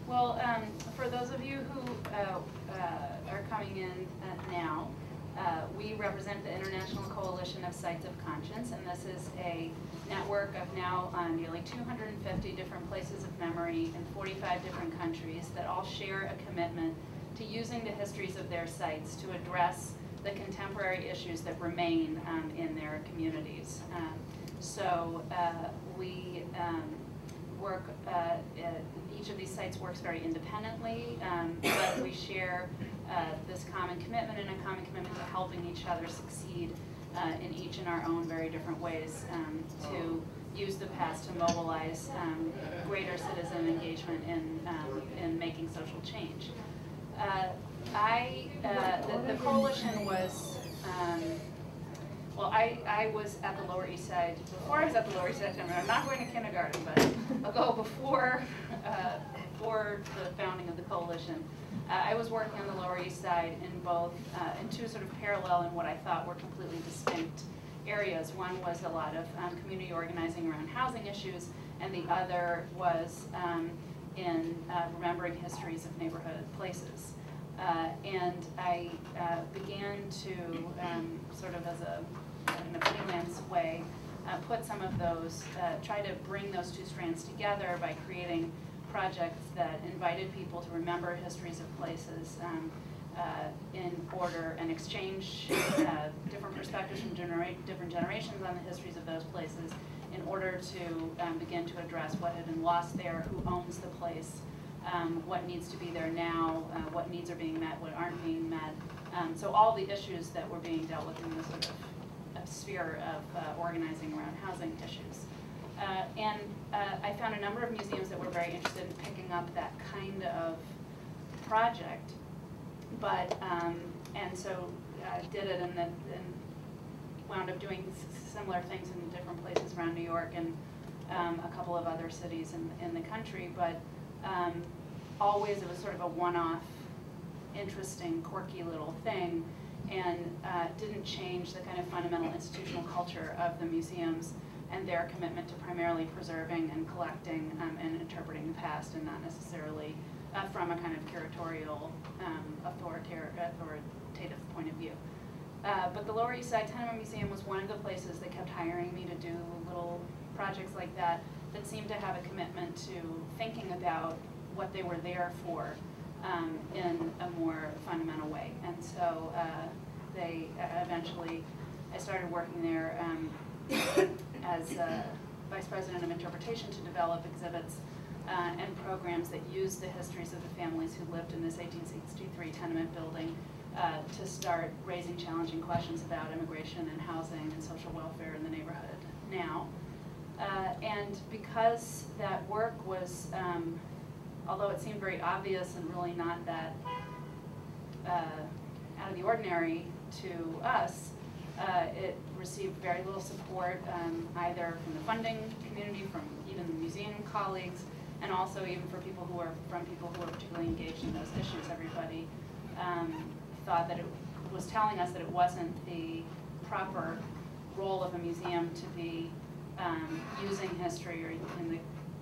Well, for those of you who are coming in now, we represent the International Coalition of Sites of Conscience, and this is a network of now nearly 250 different places of memory in 45 different countries that all share a commitment to using the histories of their sites to address the contemporary issues that remain in their communities. So we work, each of these sites works very independently, but we share this common commitment and a common commitment to helping each other succeed in each in our own very different ways to use the past to mobilize greater citizen engagement in making social change. The coalition was, well, I was at the Lower East Side, before I was at the Lower East Side, I'm not going to kindergarten, but I'll go before the founding of the coalition. I was working on the Lower East Side in both, in two sort of parallel and what I thought were completely distinct areas. One was a lot of community organizing around housing issues, and the other was in remembering histories of neighborhood places. And I began to sort of as in a freelance way, put some of those, try to bring those two strands together by creating projects that invited people to remember histories of places in order and exchange different perspectives from different generations on the histories of those places in order to begin to address what had been lost there, who owns the place, what needs to be there now, what needs are being met, what aren't being met. So all the issues that were being dealt with in the sort of sphere of organizing around housing issues. And I found a number of museums that were very interested in picking up that kind of project, but, and so did it and wound up doing similar things in different places around New York and a couple of other cities in the country, but always it was sort of a one-off, interesting, quirky little thing, and didn't change the kind of fundamental institutional culture of the museums and their commitment to primarily preserving and collecting and interpreting the past, and not necessarily from a kind of curatorial, authoritative point of view. But the Lower East Side Tenement Museum was one of the places that kept hiring me to do little projects like that that seemed to have a commitment to thinking about what they were there for in a more fundamental way. And so they eventually, I started working there as Vice President of Interpretation to develop exhibits and programs that use the histories of the families who lived in this 1863 tenement building to start raising challenging questions about immigration and housing and social welfare in the neighborhood now. And because that work was, although it seemed very obvious and really not that out of the ordinary to us, it received very little support, either from the funding community, from even the museum colleagues, and also even for people who were particularly engaged in those issues. Everybody thought that it was telling us that it wasn't the proper role of a museum to be using history, or in the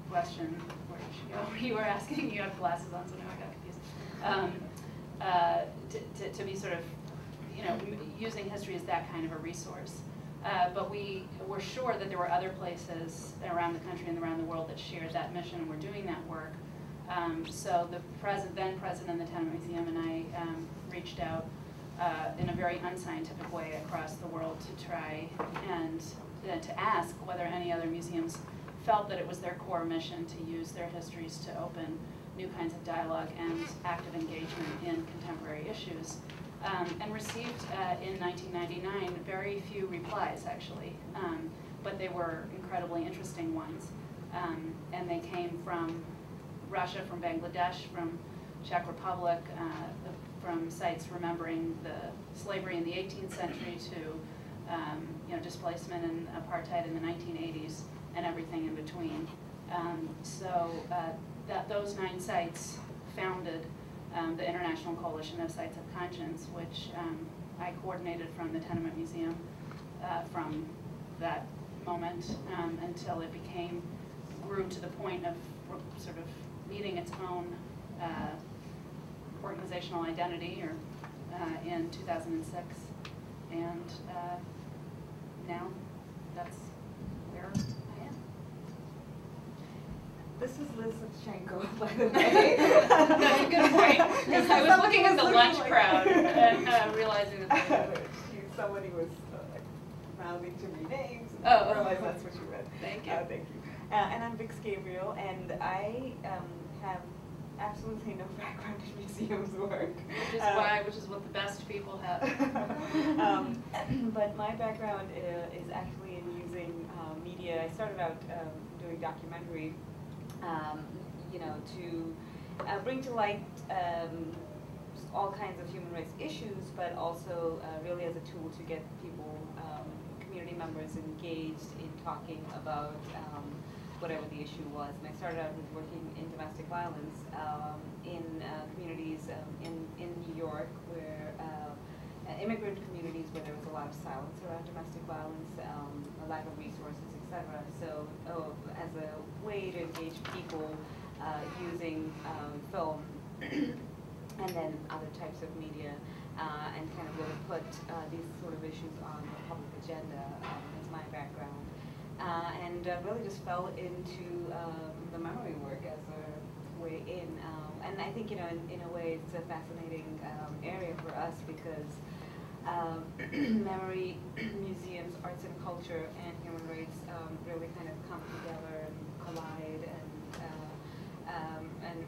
question, where did she go? You were asking, you have glasses on, so now I got confused. To be sort of, you know, using history as that kind of a resource. But we were sure that there were other places around the country and around the world that shared that mission and were doing that work. So the then president of the Tenement Museum and I reached out in a very unscientific way across the world to try and to ask whether any other museums felt that it was their core mission to use their histories to open new kinds of dialogue and active engagement in contemporary issues. And received in 1999 very few replies, actually, but they were incredibly interesting ones. And they came from Russia, from Bangladesh, from Czech Republic, from sites remembering the slavery in the 18th century to you know, displacement and apartheid in the 1980s and everything in between. So those 9 sites founded the International Coalition of Sites of Conscience, which I coordinated from the Tenement Museum from that moment until it grew to the point of sort of needing its own organizational identity, or in 2006, and now that's where I am. This is Ševčenko, by the way. That's a good point, because I was looking at the lunch crowd and realizing that somebody was mouthing to me names. Oh, I realized that's what you read. Thank you. Thank you. And I'm Bix Gabriel, and I have absolutely no background in museums work. Which is what the best people have. But my background is actually in using media. I started out doing documentary, you know, to bring to light all kinds of human rights issues, but also really as a tool to get people, community members engaged in talking about whatever the issue was. And I started out with working in domestic violence in communities in New York, where immigrant communities where there was a lot of silence around domestic violence, a lack of resources, etc. So as a way to engage people using film and then other types of media, and kind of really put these sort of issues on the public agenda is my background. And really just fell into the memory work as a way in. And I think, you know, in a way it's a fascinating area for us, because memory, museums, arts and culture, and human rights really kind of come together and collide and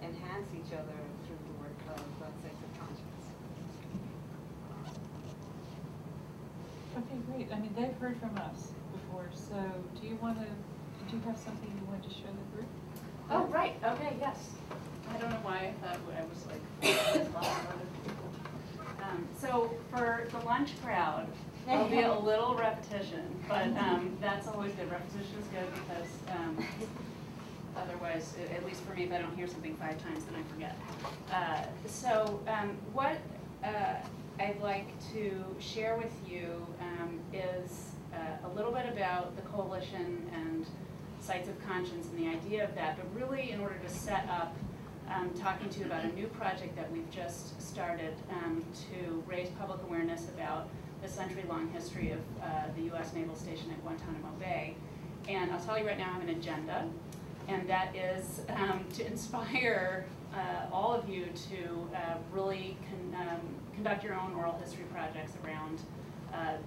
enhance each other through the work of sites of conscience. Okay, great. I mean, they've heard from us before, so did you have something you wanted to show the group? Oh, right. Okay, yes. I don't know why I thought I was like lots of other people. So for the lunch crowd, there'll be a little repetition, but that's always good. Repetition is good, because otherwise, at least for me, if I don't hear something 5 times, then I forget. What I'd like to share with you is a little bit about the coalition and sites of conscience and the idea of that, but really in order to set up talking to you about a new project that we've just started to raise public awareness about the century-long history of the US Naval Station at Guantanamo Bay. And I'll tell you right now, I have an agenda, and that is to inspire all of you to really conduct your own oral history projects around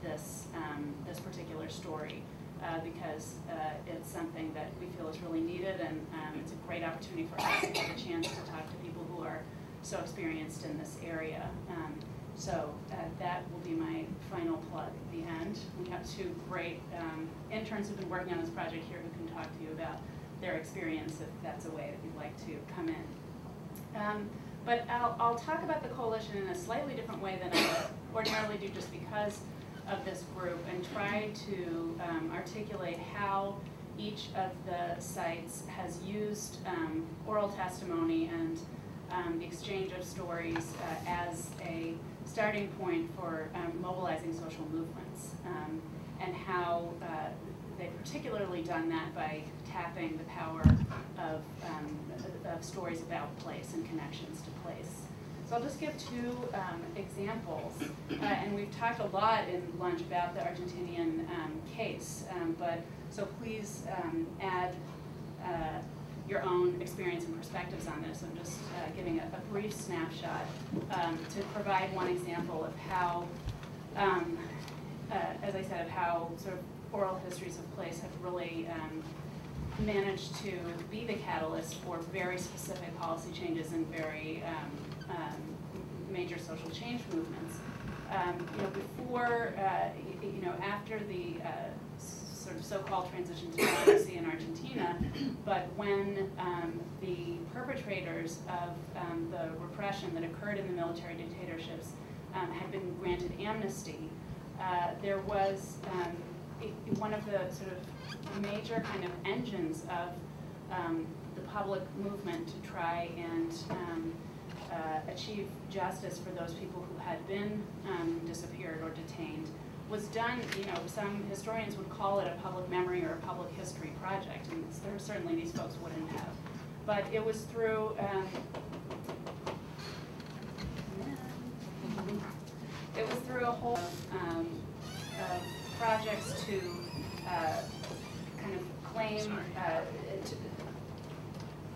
this particular story, because it's something that we feel is really needed, and it's a great opportunity for us to get a chance to talk to people who are so experienced in this area. So that will be my final plug at the end. We have 2 great interns who've been working on this project here who can talk to you about their experience, if that's a way that you'd like to come in. But I'll talk about the coalition in a slightly different way than I ordinarily do, just because of this group, and try to articulate how each of the sites has used oral testimony and the exchange of stories as a starting point for mobilizing social movements, and how they've particularly done that by tapping the power of stories about place and connections to place. So I'll just give 2 examples, and we've talked a lot in lunch about the Argentinian case, but so please add your own experience and perspectives on this. I'm just giving a brief snapshot to provide one example of how, as I said, of how sort of oral histories of place have really managed to be the catalyst for very specific policy changes and very major social change movements. You know, before, you know, after the sort of so-called transition to democracy in Argentina, but when the perpetrators of the repression that occurred in the military dictatorships had been granted amnesty, there was one of the sort of major kind of engines of the public movement to try and achieve justice for those people who had been disappeared or detained was done, you know, some historians would call it a public memory or a public history project, and certainly these folks wouldn't have but it was through a whole of projects to kind of claim,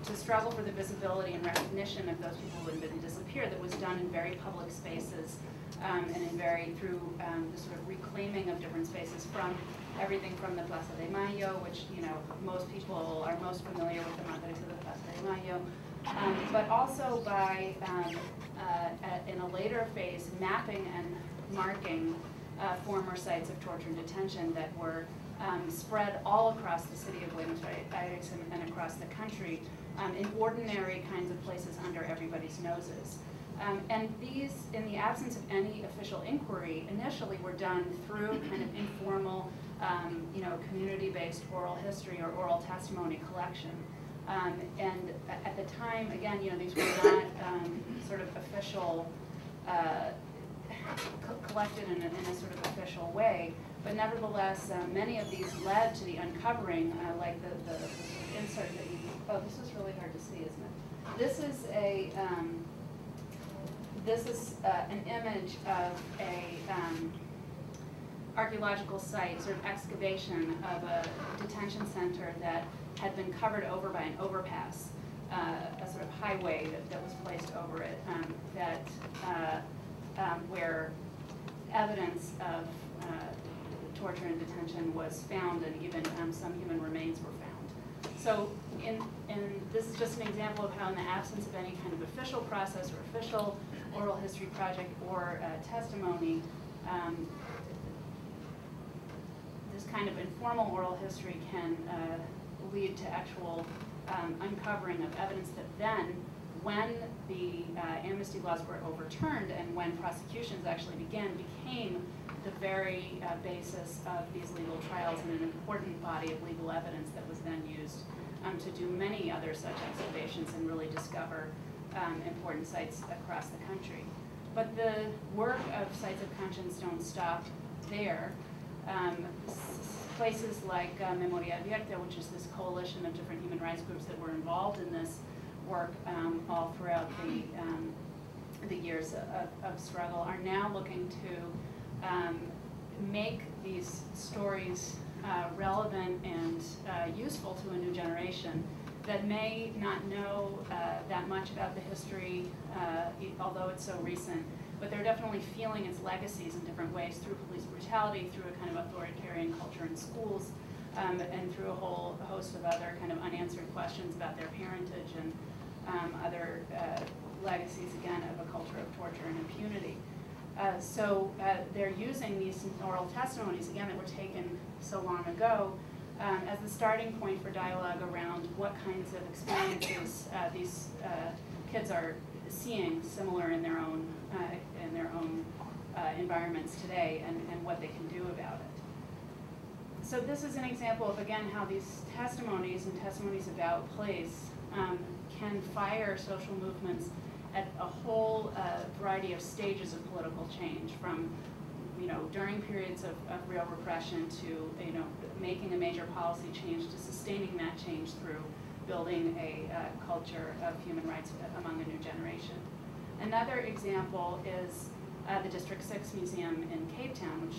to struggle for the visibility and recognition of those people who had been disappeared, that was done in very public spaces and through the sort of reclaiming of different spaces, from everything from the Plaza de Mayo, which most people are most familiar with, the Margarita de Plaza de Mayo, but also by, in a later phase, mapping and marking former sites of torture and detention that were spread all across the city of Buenos Aires and across the country, in ordinary kinds of places under everybody's noses. And these, in the absence of any official inquiry, initially were done through kind of informal, community-based oral history or oral testimony collection. And at the time, again, these were not sort of official, collected in a sort of official way, but nevertheless, many of these led to the uncovering, like the insert that you, oh, this is really hard to see, isn't it? This is an image of a archaeological site, sort of excavation of a detention center that had been covered over by an overpass, a sort of highway that was placed over it, where evidence of torture and detention was found, and even some human remains were found. So this is just an example of how, in the absence of any kind of official process or official oral history project or testimony, this kind of informal oral history can lead to actual uncovering of evidence that then, when the amnesty laws were overturned and when prosecutions actually began, became the very basis of these legal trials and an important body of legal evidence that was then used to do many other such excavations and really discover important sites across the country. But the work of Sites of Conscience don't stop there. Places like Memoria Abierta, which is this coalition of different human rights groups that were involved in this work all throughout the years of struggle, are now looking to make these stories relevant and useful to a new generation that may not know that much about the history, although it's so recent, but they're definitely feeling its legacies in different ways, through police brutality, through a kind of authoritarian culture in schools, and through a whole host of other kind of unanswered questions about their parentage and other legacies, again, of a culture of torture and impunity. So they're using these oral testimonies, again, that were taken so long ago, as the starting point for dialogue around what kinds of experiences these kids are seeing similar in their own environments today, and what they can do about it. So this is an example of, again, how these testimonies and testimonies about place can fire social movements at a whole variety of stages of political change, from during periods of real repression to making a major policy change, to sustaining that change through building a culture of human rights among a new generation. Another example is the District 6 Museum in Cape Town, which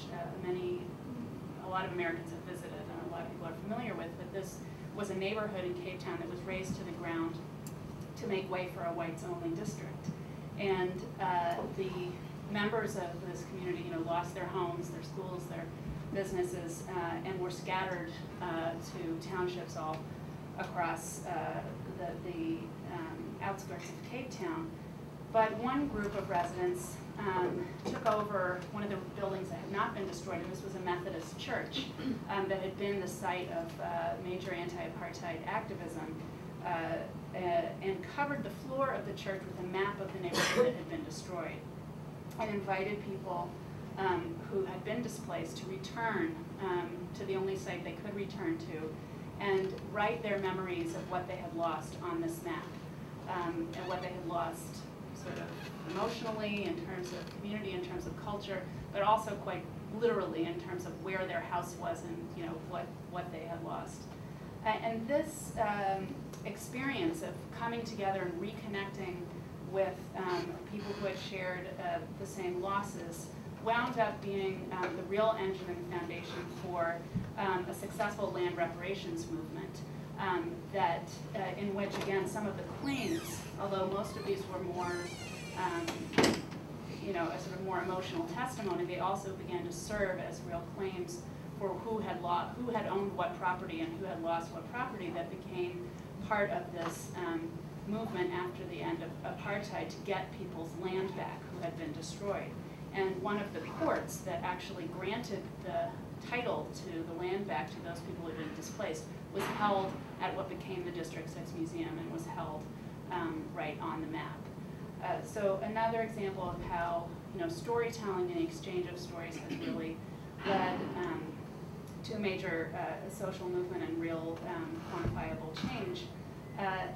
a lot of Americans have visited and a lot of people are familiar with, but this was a neighborhood in Cape Town that was razed to the ground to make way for a whites-only district. And the members of this community, lost their homes, their schools, their businesses, and were scattered to townships all across the outskirts of Cape Town. But one group of residents took over one of the buildings that had not been destroyed, and this was a Methodist church that had been the site of major anti-apartheid activism, and covered the floor of the church with a map of the neighborhood that had been destroyed, and invited people who had been displaced to return to the only site they could return to, and write their memories of what they had lost on this map, and what they had lost sort of emotionally, in terms of community, in terms of culture, but also quite literally in terms of where their house was and what they had lost. And this experience of coming together and reconnecting with people who had shared the same losses wound up being the real engine and foundation for a successful land reparations movement that in which, again, some of the claims, although most of these were more, a sort of more emotional testimony, they also began to serve as real claims for who had owned what property and who had lost what property, that became part of this movement after the end of apartheid to get people's land back who had been destroyed. And one of the courts that actually granted the title to the land back to those people who had been displaced was held at what became the District 6 Museum and was held right on the map. So another example of how storytelling and exchange of stories has really led to a major social movement and real quantifiable change.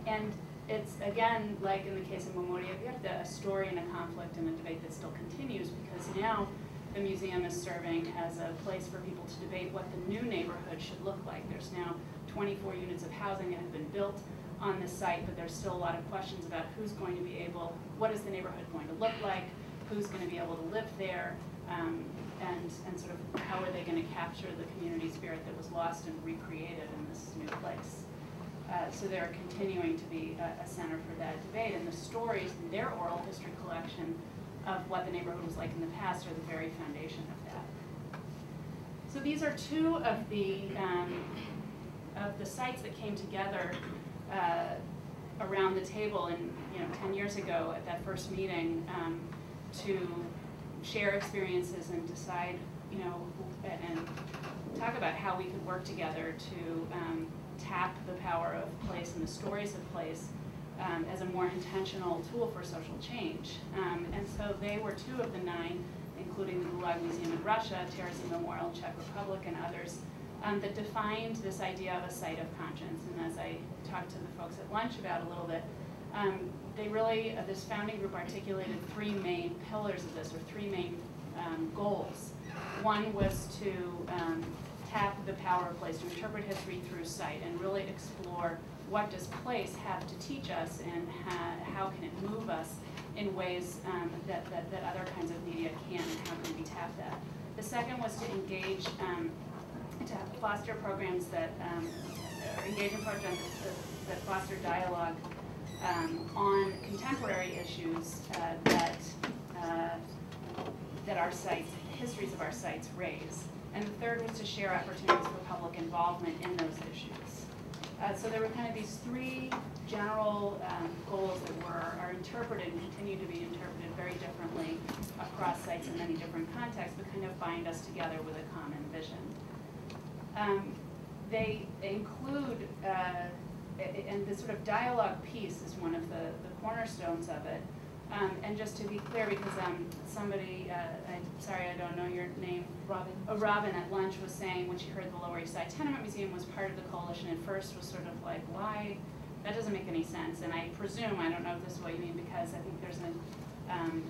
And it's, again, like in the case of Memoria Abierta, a story and a conflict and a debate that still continues, because now the museum is serving as a place for people to debate what the new neighborhood should look like. There's now 24 units of housing that have been built on this site, but there's still a lot of questions about who's going to be able, what is the neighborhood going to look like, who's going to be able to live there, and sort of how are they going to capture the community spirit that was lost and recreated in this new place. So they're continuing to be a center for that debate, and the stories in their oral history collection of what the neighborhood was like in the past are the very foundation of that. So these are two of the sites that came together around the table, and 10 years ago at that first meeting to share experiences and decide, and talk about how we could work together to tap the power of place and the stories of place as a more intentional tool for social change. And so they were two of the 9, including the Gulag Museum in Russia, Terrorism Memorial Czech Republic, and others, that defined this idea of a site of conscience. And as I talked to the folks at lunch about a little bit, they really, this founding group articulated 3 main pillars of this, or 3 main goals. One was to tap the power of place, to interpret history through site, and really explore what does place have to teach us, and how can it move us in ways that other kinds of media can, and how can we tap that. The second was to engage, to foster programs that, or engage in programs that foster dialogue on contemporary issues that our sites, histories of our sites raise. And the third was to share opportunities for public involvement in those issues. So there were kind of these 3 general goals that are interpreted and continue to be interpreted very differently across sites in many different contexts, but kind of bind us together with a common vision. They include, and the sort of dialogue piece is one of the cornerstones of it. And just to be clear, because somebody, sorry I don't know your name, Robin. Robin at lunch was saying when she heard the Lower East Side Tenement Museum was part of the coalition, at first was sort of like, why? That doesn't make any sense. And I presume, I don't know if this is what you mean, because I think there's an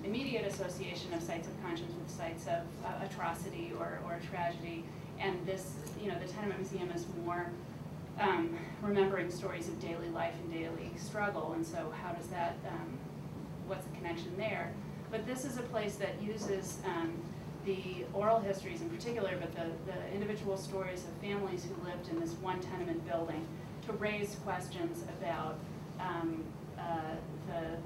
immediate association of sites of conscience with sites of atrocity or tragedy. And this, the Tenement Museum is more remembering stories of daily life and daily struggle. And so how does that, what's the connection there? But this is a place that uses the oral histories in particular, but the individual stories of families who lived in this one tenement building to raise questions about the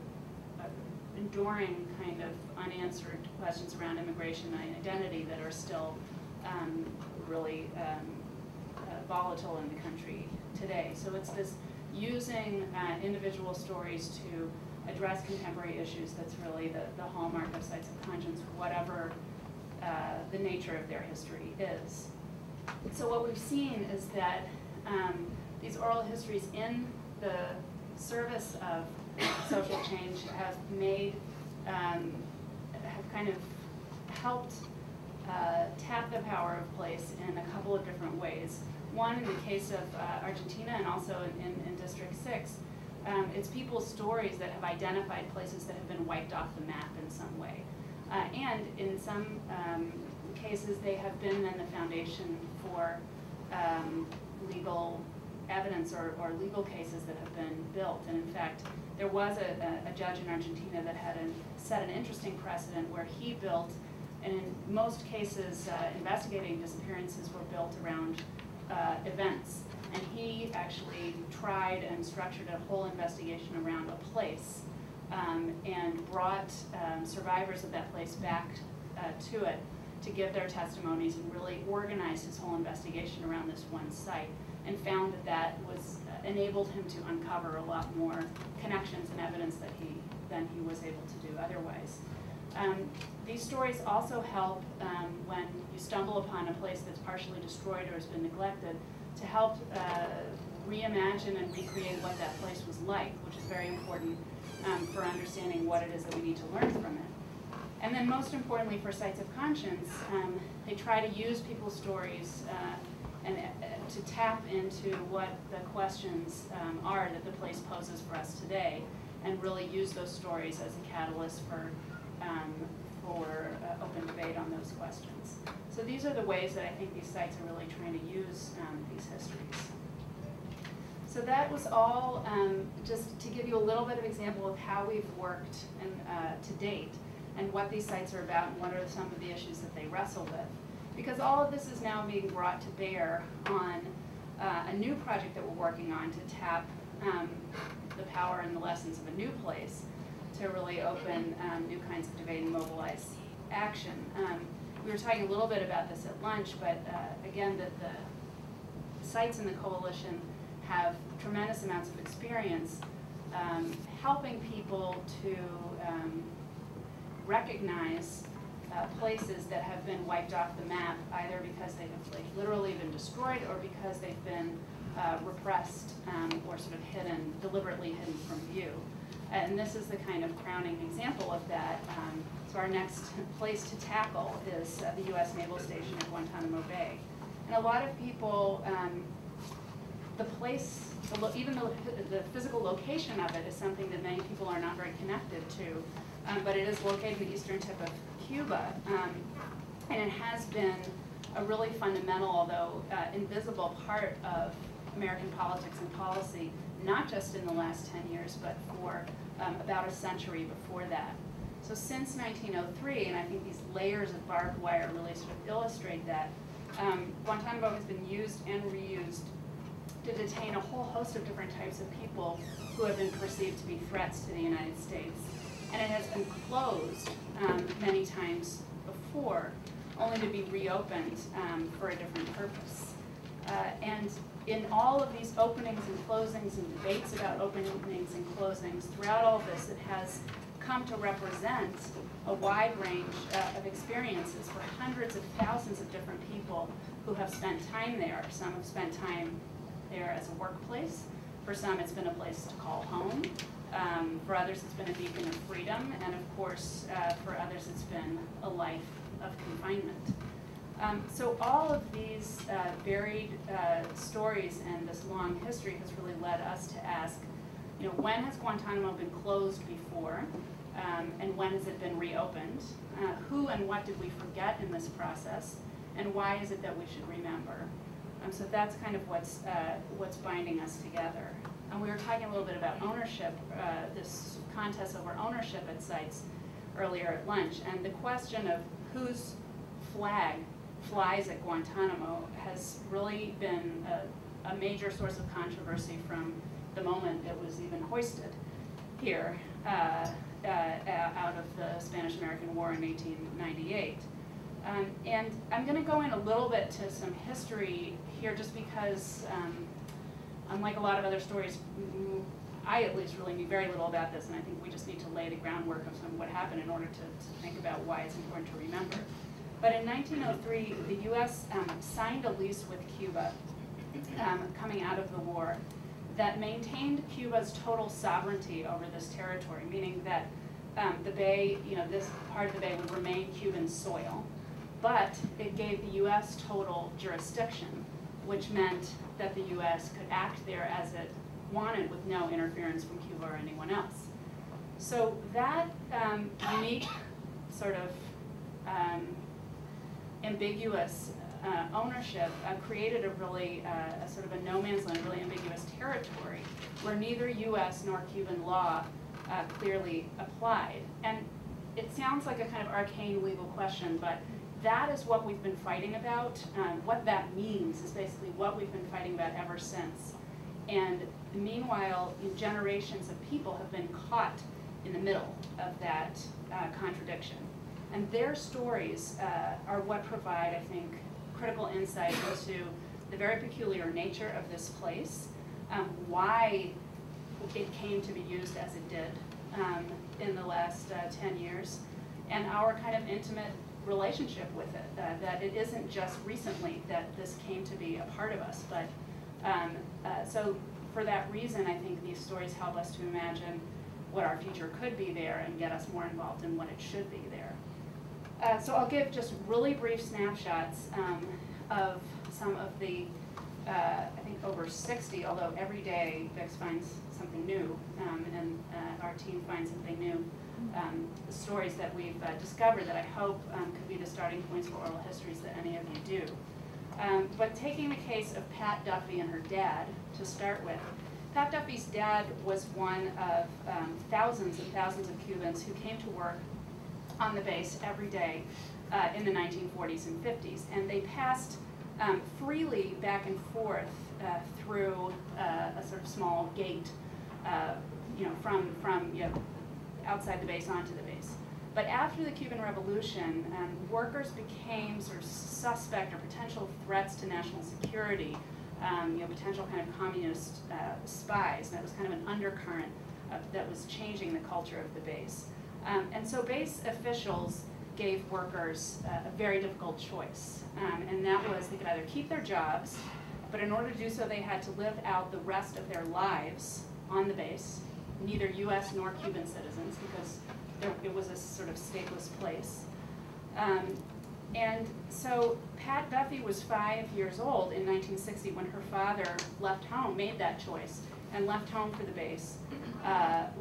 enduring kind of unanswered questions around immigration and identity that are still really volatile in the country today. So it's this using individual stories to address contemporary issues that's really the hallmark of sites of conscience, whatever the nature of their history is. So what we've seen is that these oral histories in the service of social change have made, have kind of helped tap the power of place in a couple of different ways. One, in the case of Argentina, and also in District 6, it's people's stories that have identified places that have been wiped off the map in some way. And in some cases, they have been then the foundation for legal evidence or legal cases that have been built. And in fact, there was a judge in Argentina that had set an interesting precedent where he built, and in most cases, investigating disappearances were built around events. And he actually tried and structured a whole investigation around a place and brought survivors of that place back to it to give their testimonies and really organized his whole investigation around this one site, and found that that was enabled him to uncover a lot more connections and evidence than he was able to do otherwise. These stories also help when you stumble upon a place that's partially destroyed or has been neglected, to help reimagine and recreate what that place was like, which is very important for understanding what it is that we need to learn from it. And then most importantly for Sites of Conscience, they try to use people's stories and to tap into what the questions are that the place poses for us today, and really use those stories as a catalyst for open debate on those questions. So these are the ways that I think these sites are really trying to use these histories. So that was all just to give you a little bit of example of how we've worked to date, and what these sites are about, and what are some of the issues that they wrestle with. Because all of this is now being brought to bear on a new project that we're working on to tap the power and the lessons of a new place to really open new kinds of debate and mobilize action. We were talking a little bit about this at lunch, but again, that the sites in the coalition have tremendous amounts of experience helping people to recognize places that have been wiped off the map, either because they have literally been destroyed or because they've been repressed or sort of hidden, deliberately hidden from view. And this is the kind of crowning example of that. So our next place to tackle is the US Naval Station at Guantanamo Bay. And a lot of people, the place, even the physical location of it is something that many people are not very connected to, but it is located in the eastern tip of Cuba. And it has been a really fundamental, although invisible part of American politics and policy, not just in the last 10 years, but for about a century before that. So since 1903, and I think these layers of barbed wire really sort of illustrate that, Guantanamo has been used and reused to detain a whole host of different types of people who have been perceived to be threats to the United States. And it has been closed many times before, only to be reopened for a different purpose. And in all of these openings and closings and debates about openings and closings, throughout all of this, it has come to represent a wide range of experiences for hundreds of thousands of different people who have spent time there. Some have spent time there as a workplace. For some, it's been a place to call home. For others, it's been a beacon of freedom. And of course, for others, it's been a life of confinement. So all of these varied stories and this long history has really led us to ask, you know, when has Guantanamo been closed before, and when has it been reopened? Who and what did we forget in this process, and why is it that we should remember? So that's kind of what's binding us together. And we were talking a little bit about ownership, this contest over ownership at sites earlier at lunch, and the question of whose flag flies at Guantanamo has really been a major source of controversy from the moment it was even hoisted here out of the Spanish-American War in 1898. And I'm going to go in a little bit to some history here just because, unlike a lot of other stories, I at least really knew very little about this, and I think we just need to lay the groundwork of some of what happened in order to think about why it's important to remember. But in 1903, the U.S. Signed a lease with Cuba coming out of the war that maintained Cuba's total sovereignty over this territory, meaning that the bay, you know, this part of the bay would remain Cuban soil, but it gave the U.S. total jurisdiction, which meant that the U.S. could act there as it wanted with no interference from Cuba or anyone else. So that unique sort of ambiguous ownership created a really a sort of a no man's land, really ambiguous territory where neither U.S. nor Cuban law clearly applied. And it sounds like a kind of arcane legal question, but that is what we've been fighting about. What that means is basically what we've been fighting about ever since. And meanwhile, generations of people have been caught in the middle of that contradiction. And their stories are what provide, I think, critical insight into the very peculiar nature of this place, why it came to be used as it did in the last 10 years, and our kind of intimate relationship with it, that it isn't just recently that this came to be a part of us, but so for that reason, I think these stories help us to imagine what our future could be there and get us more involved in what it should be there. So I'll give just really brief snapshots of some of the, I think over 60, although every day Bix finds something new, and our team finds something new. The stories that we've discovered that I hope could be the starting points for oral histories that any of you do. But taking the case of Pat Duffy and her dad to start with, Pat Duffy's dad was one of thousands and thousands of Cubans who came to work on the base every day in the 1940s and 50s. And they passed freely back and forth through a sort of small gate, from outside the base onto the base. But after the Cuban Revolution, workers became sort of suspect or potential threats to national security, potential kind of communist spies. And that was kind of an undercurrent that was changing the culture of the base. And so base officials gave workers a very difficult choice. And that was they could either keep their jobs, but in order to do so, they had to live out the rest of their lives on the base, neither U.S. nor Cuban citizens, because it was a sort of stateless place. And so Pat Duffy was 5 years old in 1960 when her father left home, made that choice, and left home for the base,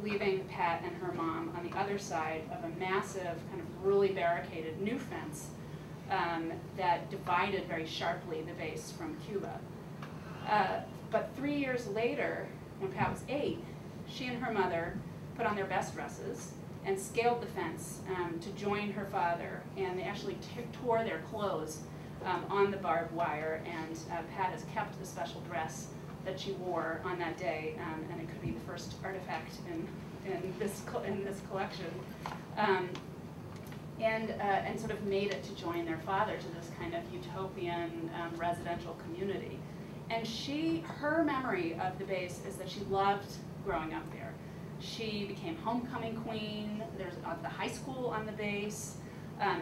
leaving Pat and her mom on the other side of a massive, kind of really barricaded new fence that divided very sharply the base from Cuba. But 3 years later, when Pat was 8, she and her mother put on their best dresses and scaled the fence to join her father, and they actually tore their clothes on the barbed wire, and Pat has kept the special dress that she wore on that day, and it could be the first artifact in this collection, and sort of made it to join their father to this kind of utopian residential community. And her memory of the base is that she loved growing up there. She became homecoming queen. There's the high school on the base.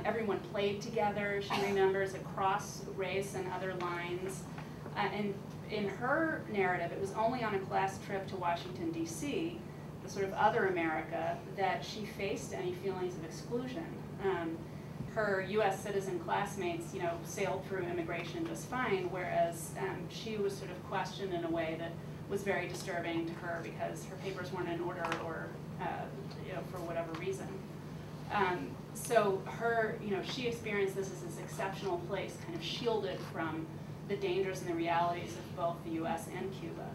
Everyone played together. She remembers across race and other lines. And in her narrative, it was only on a class trip to Washington, D.C., the sort of other America, that she faced any feelings of exclusion. Her U.S. citizen classmates, sailed through immigration just fine, whereas she was sort of questioned in a way that was very disturbing to her because her papers weren't in order, or for whatever reason. So she experienced this as this exceptional place, kind of shielded from the dangers and the realities of both the U.S. and Cuba.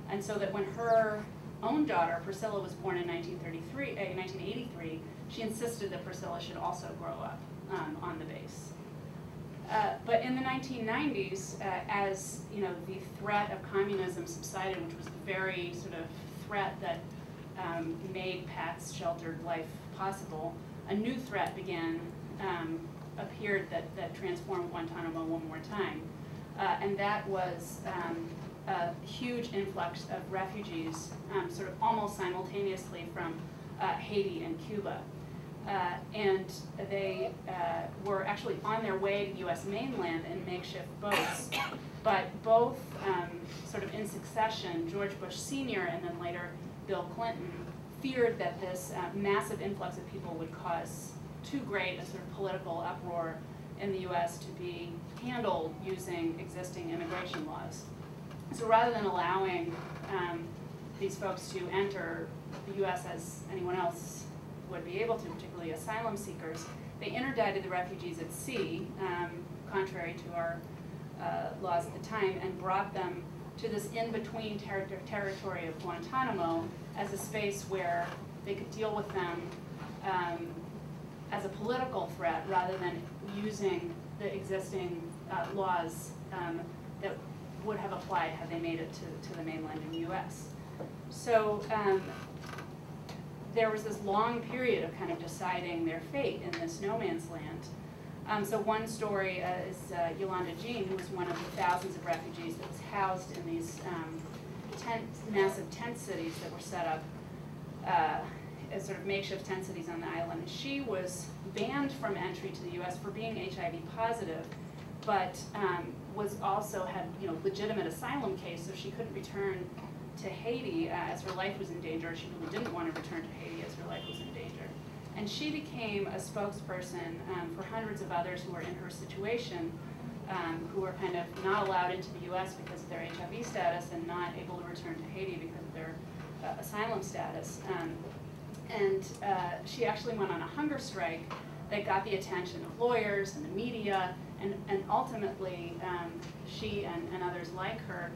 And so that when her own daughter, Priscilla, was born in 1983, she insisted that Priscilla should also grow up on the base. But in the 1990s, as the threat of communism subsided, which was the very sort of threat that made Pat's sheltered life possible, a new threat appeared that transformed Guantanamo one more time. And that was a huge influx of refugees, sort of almost simultaneously from Haiti and Cuba. And they were actually on their way to the U.S. mainland in makeshift boats, but both sort of in succession, George Bush Sr. and then later Bill Clinton, feared that this massive influx of people would cause too great a sort of political uproar in the U.S. to be handled using existing immigration laws. So rather than allowing these folks to enter the U.S. as anyone else would be able to, particularly asylum seekers, they interdicted the refugees at sea, contrary to our laws at the time and brought them to this in-between territory of Guantanamo as a space where they could deal with them as a political threat rather than using the existing laws that would have applied had they made it to the mainland in the US. So there was this long period of kind of deciding their fate in this no man's land. So one story is Yolanda Jean, who was one of the thousands of refugees that was housed in these massive tent cities that were set up as sort of makeshift tent cities on the island. She was banned from entry to the US for being HIV positive, but was also had legitimate asylum case, so she couldn't return to Haiti as her life was in danger. She really didn't want to return to Haiti as her life was in danger. And she became a spokesperson for hundreds of others who were in her situation, who were kind of not allowed into the US because of their HIV status and not able to return to Haiti because of their asylum status. And she actually went on a hunger strike that got the attention of lawyers and the media, and ultimately she and others like her,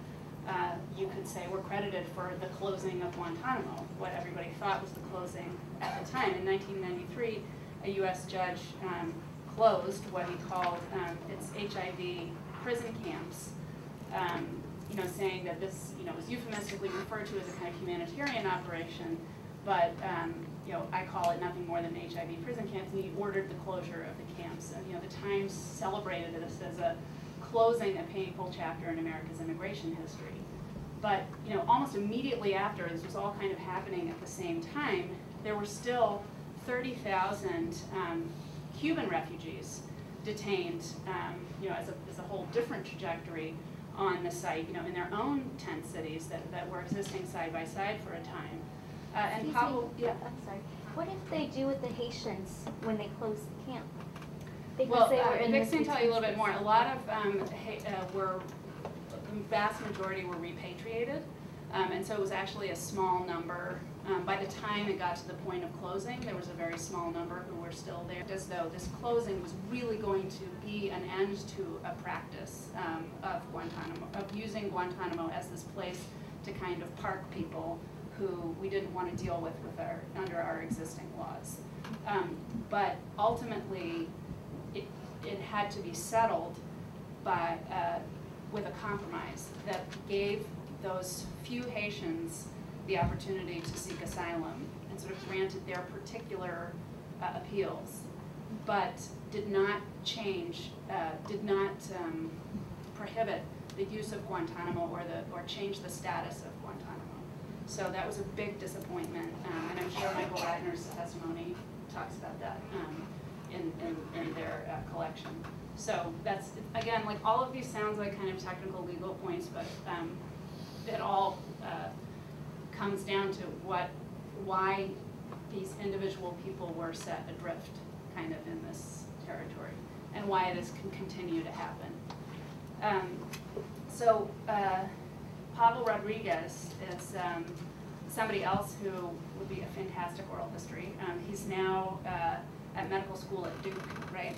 you could say, were credited for the closing of Guantanamo, what everybody thought was the closing at the time. In 1993, a US judge closed what he called its HIV prison camps, saying that this was euphemistically referred to as a kind of humanitarian operation, but I call it nothing more than HIV prison camps, and he ordered the closure of the camps. And the Times celebrated this as a closing a painful chapter in America's immigration history. But almost immediately after this was all kind of happening at the same time, there were still 30,000 Cuban refugees detained, as a whole different trajectory on the site, in their own tent cities that were existing side by side for a time. And Pablo, yeah. I'm sorry. What did they do with the Haitians when they closed the camp? Well, Bix can tell you a little bit more. A lot of the vast majority were repatriated, and so it was actually a small number. By the time it got to the point of closing, there was a very small number who were still there. As though this closing was really going to be an end to a practice of Guantanamo, of using Guantanamo as this place to kind of park people who we didn't want to deal with under our existing laws. But ultimately, it had to be settled by with a compromise that gave those few Haitians the opportunity to seek asylum and sort of granted their particular appeals, but did not change, did not prohibit the use of Guantanamo or change the status of Guantanamo. So that was a big disappointment, and I'm sure Michael Wagner's testimony talks about that in their collection. So that's, again, like all of these sounds like kind of technical legal points, but it all comes down to why these individual people were set adrift kind of in this territory and why this can continue to happen. Pablo Rodriguez is somebody else who would be a fantastic oral history. He's now at medical school at Duke, right?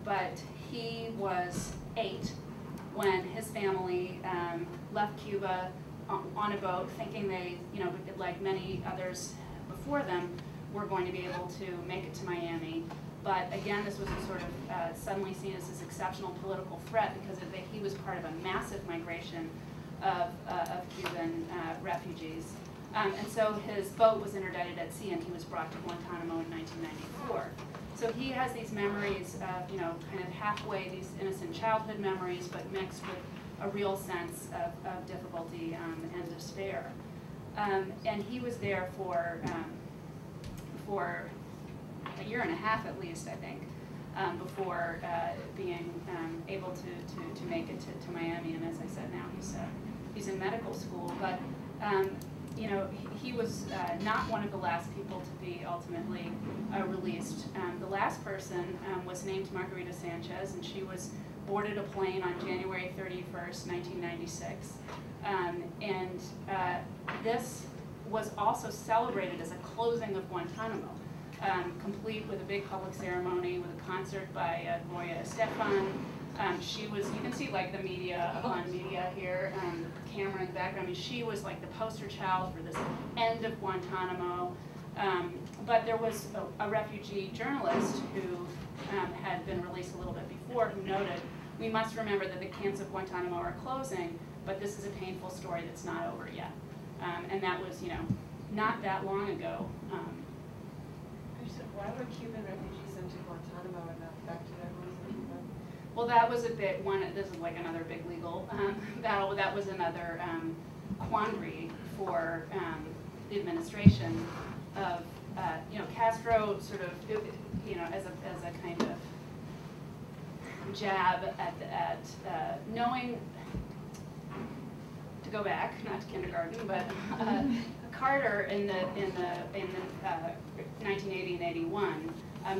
But he was 8 when his family left Cuba on a boat, thinking they, like many others before them, were going to be able to make it to Miami. But again, this was a sort of suddenly seen as this exceptional political threat because he was part of a massive migration of Cuban refugees. And so his boat was interdicted at sea and he was brought to Guantanamo in 1994. So he has these memories of, kind of halfway these innocent childhood memories, but mixed with a real sense of difficulty and despair. And he was there for a year and a half at least, I think, before being able to make it to Miami. And as I said, now he's in medical school. But he was not one of the last people to be ultimately released. The last person was named Margarita Sanchez, and she was boarded a plane on January 31st, 1996. This was also celebrated as a closing of Guantanamo. complete with a big public ceremony with a concert by Moya Estefan. She was, you can see like the media, Afghan media here, the camera in the background. I mean, she was like the poster child for this end of Guantanamo. But there was a refugee journalist who had been released a little bit before who noted, we must remember that the camps of Guantanamo are closing, but this is a painful story that's not over yet. And that was, you know, not that long ago. Why were Cuban refugees sent to Guantanamo and not back to their homes in Cuba? Well, that was a bit, this is like another big legal battle. That was another quandary for the administration of, you know, Castro sort of, you know, as a kind of jab at knowing, to go back, not to kindergarten, but Carter in the 1980 and 81,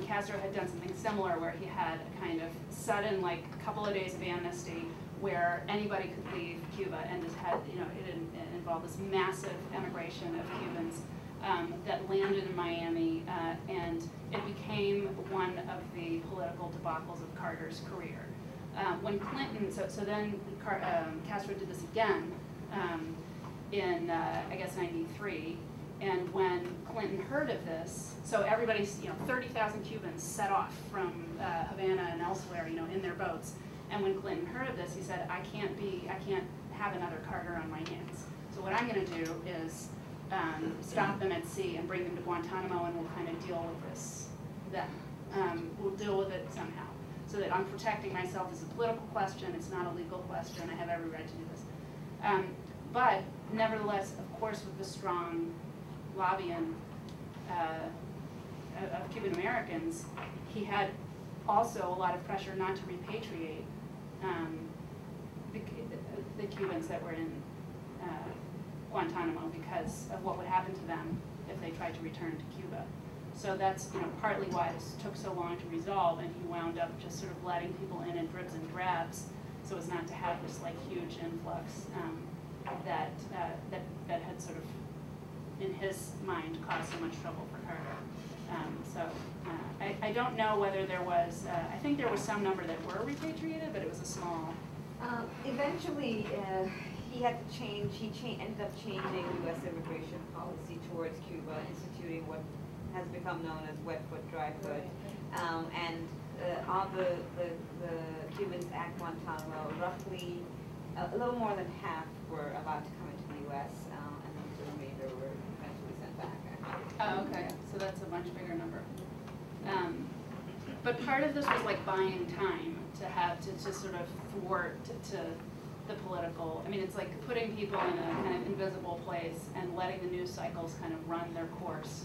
Castro had done something similar where he had a kind of sudden, like a couple of days of amnesty where anybody could leave Cuba, and just had, you know, it involved this massive emigration of Cubans that landed in Miami, and it became one of the political debacles of Carter's career. When Clinton, so then Castro did this again in, I guess, 93, and when Clinton heard of this, so everybody's, you know, 30,000 Cubans set off from Havana and elsewhere, you know, in their boats, and when Clinton heard of this, he said, I can't have another Carter on my hands. So what I'm going to do is stop them at sea and bring them to Guantanamo, and we'll kind of deal with this then. We'll deal with it somehow. So that I'm protecting myself as a political question, it's not a legal question, I have every right to do this. But nevertheless, of course, with the strong lobbying of Cuban Americans, he had also a lot of pressure not to repatriate the Cubans that were in Guantanamo because of what would happen to them if they tried to return to Cuba. So that's, you know, partly why this took so long to resolve, and he wound up just sort of letting people in dribs and drabs, so as not to have this like huge influx that had sort of, in his mind, caused so much trouble for Carter. I don't know whether there was, I think there was some number that were repatriated, but it was a small. Eventually, he had to change, ended up changing U.S. immigration policy towards Cuba, instituting what has become known as wet foot, dry foot. And of the Cubans at Guantanamo, roughly a little more than half were about to come into the U.S., and then the remainder were eventually sent back. Oh, okay. So that's a much bigger number. But part of this was like buying time to have to sort of thwart to the political. I mean, it's like putting people in a kind of invisible place and letting the news cycles kind of run their course,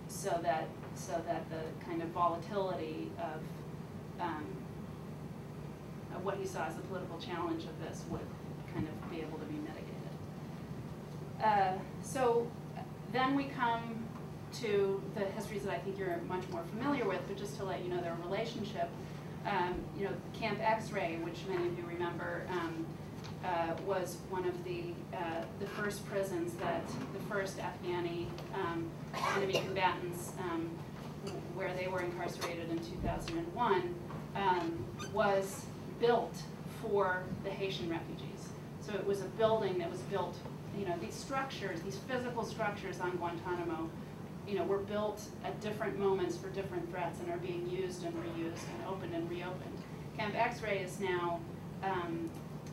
so that the kind of volatility of what he saw as the political challenge of this would kind of be able to be mitigated. So then we come to the histories that I think you're much more familiar with, but just to let you know their relationship. You know, Camp X-Ray, which many of you remember, was one of the first prisons that the first Afghani enemy combatants, where they were incarcerated in 2001, was built for the Haitian refugees. So it was a building that was built, you know, these structures, these physical structures on Guantanamo, you know, were built at different moments for different threats and are being used and reused and opened and reopened. Camp X-Ray is now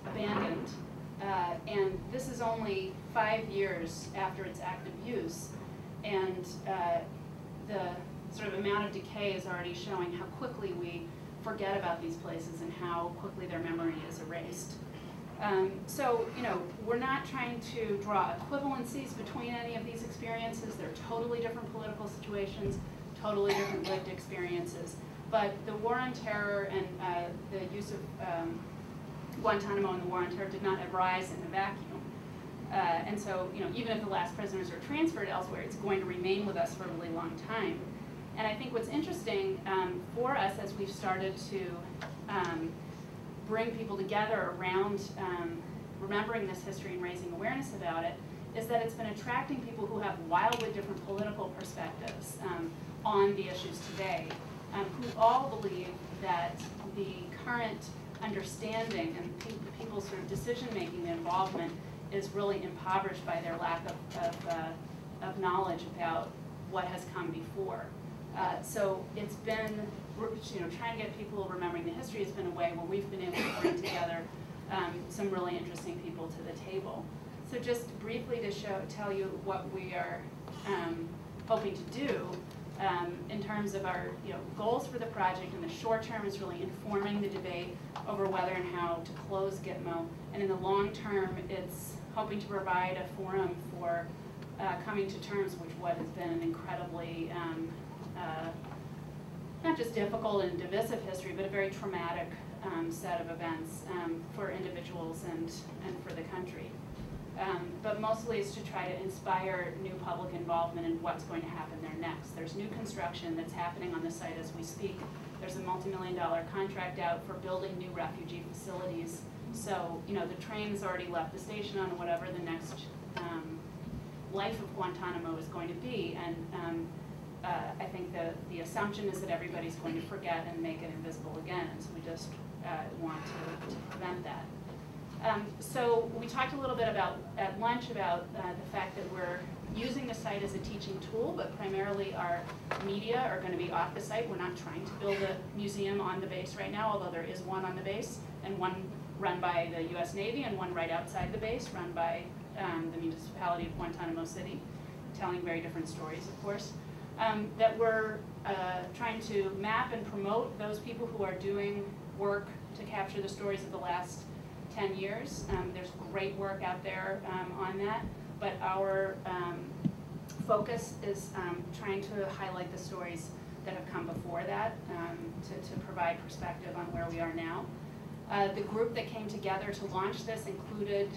abandoned, and this is only 5 years after its active use, and the sort of amount of decay is already showing how quickly we forget about these places and how quickly their memory is erased. So, you know, we're not trying to draw equivalencies between any of these experiences. They're totally different political situations, totally different lived experiences. But the war on terror and the use of Guantanamo and the war on terror did not arise in a vacuum. And so, you know, even if the last prisoners are transferred elsewhere, it's going to remain with us for a really long time. And I think what's interesting for us as we've started to bring people together around remembering this history and raising awareness about it is that it's been attracting people who have wildly different political perspectives on the issues today, who all believe that the current understanding and people's sort of decision-making involvement is really impoverished by their lack of knowledge about what has come before. So it's been, trying to get people remembering the history has been a way where we've been able to bring together some really interesting people to the table. So just briefly to tell you what we are hoping to do in terms of our goals for the project. In the short term is really informing the debate over whether and how to close Gitmo, and in the long term it's hoping to provide a forum for coming to terms with what has been an incredibly not just difficult and divisive history, but a very traumatic set of events for individuals and for the country. But mostly it's to try to inspire new public involvement in what's going to happen there next. There's new construction that's happening on the site as we speak. There's a multi-million-dollar contract out for building new refugee facilities. So, the train has already left the station on whatever the next life of Guantanamo is going to be. And I think the assumption is that everybody's going to forget and make it invisible again. And so we just want to prevent that. So we talked a little bit at lunch about the fact that we're using the site as a teaching tool, but primarily our media are going to be off the site. We're not trying to build a museum on the base right now, although there is one on the base, and one run by the US Navy, and one right outside the base run by the municipality of Guantanamo City, telling very different stories, of course. That we're trying to map and promote those people who are doing work to capture the stories of the last 10 years. There's great work out there on that, but our focus is trying to highlight the stories that have come before that to provide perspective on where we are now. The group that came together to launch this included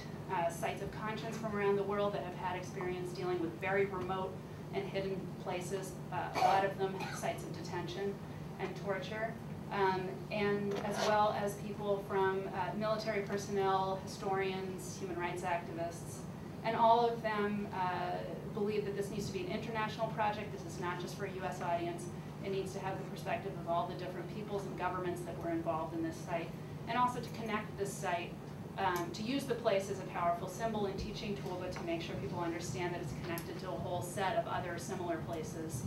sites of conscience from around the world that have had experience dealing with very remote and hidden places, a lot of them sites of detention and torture. And as well as people from military personnel, historians, human rights activists, and all of them believe that this needs to be an international project. This is not just for a US audience. It needs to have the perspective of all the different peoples and governments that were involved in this site, and also to connect this site, to use the place as a powerful symbol and teaching tool, but to make sure people understand that it's connected to a whole set of other similar places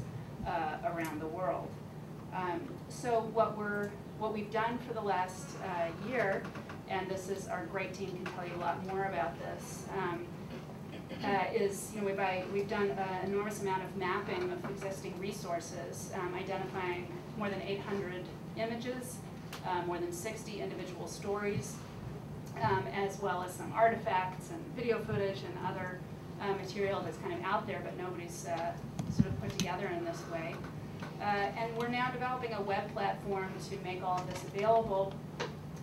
around the world. So what we've done for the last year, and this is our great team can tell you a lot more about this, is we've done an enormous amount of mapping of existing resources, identifying more than 800 images, more than 60 individual stories, as well as some artifacts and video footage and other material that's kind of out there, but nobody's sort of put together in this way. And we're now developing a web platform to make all of this available,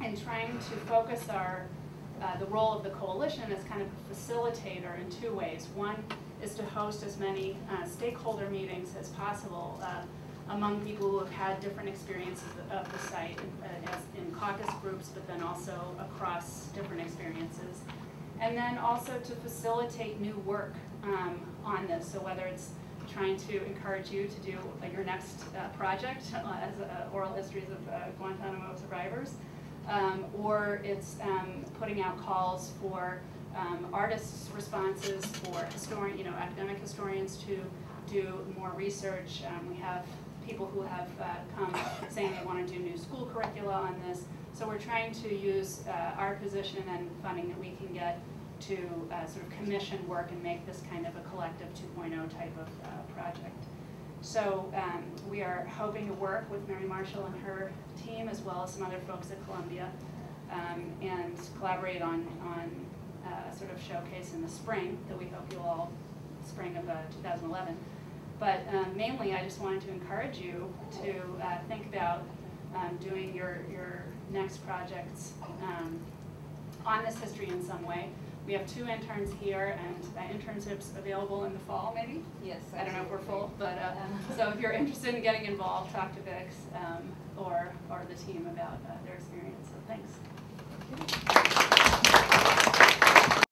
and trying to focus the role of the coalition as kind of a facilitator in two ways. One is to host as many stakeholder meetings as possible among people who have had different experiences of the site in caucus groups, but then also across different experiences. And then also to facilitate new work on this. So whether it's trying to encourage you to do your next project as oral histories of Guantanamo survivors, or it's putting out calls for artists' responses, for academic historians to do more research. We have people who have come saying they want to do new school curricula on this. So we're trying to use our position and funding that we can get to sort of commission work and make this kind of a collective 2.0 type of project. So we are hoping to work with Mary Marshall and her team, as well as some other folks at Columbia, and collaborate on a sort of showcase in the spring that we hope you'll all, spring of 2011. But mainly I just wanted to encourage you to think about doing your next projects on this history in some way. We have 2 interns here, and internships available in the fall, maybe? Yes. I don't know if we're full, but so if you're interested in getting involved, talk to Bix or the team about their experience. So thanks.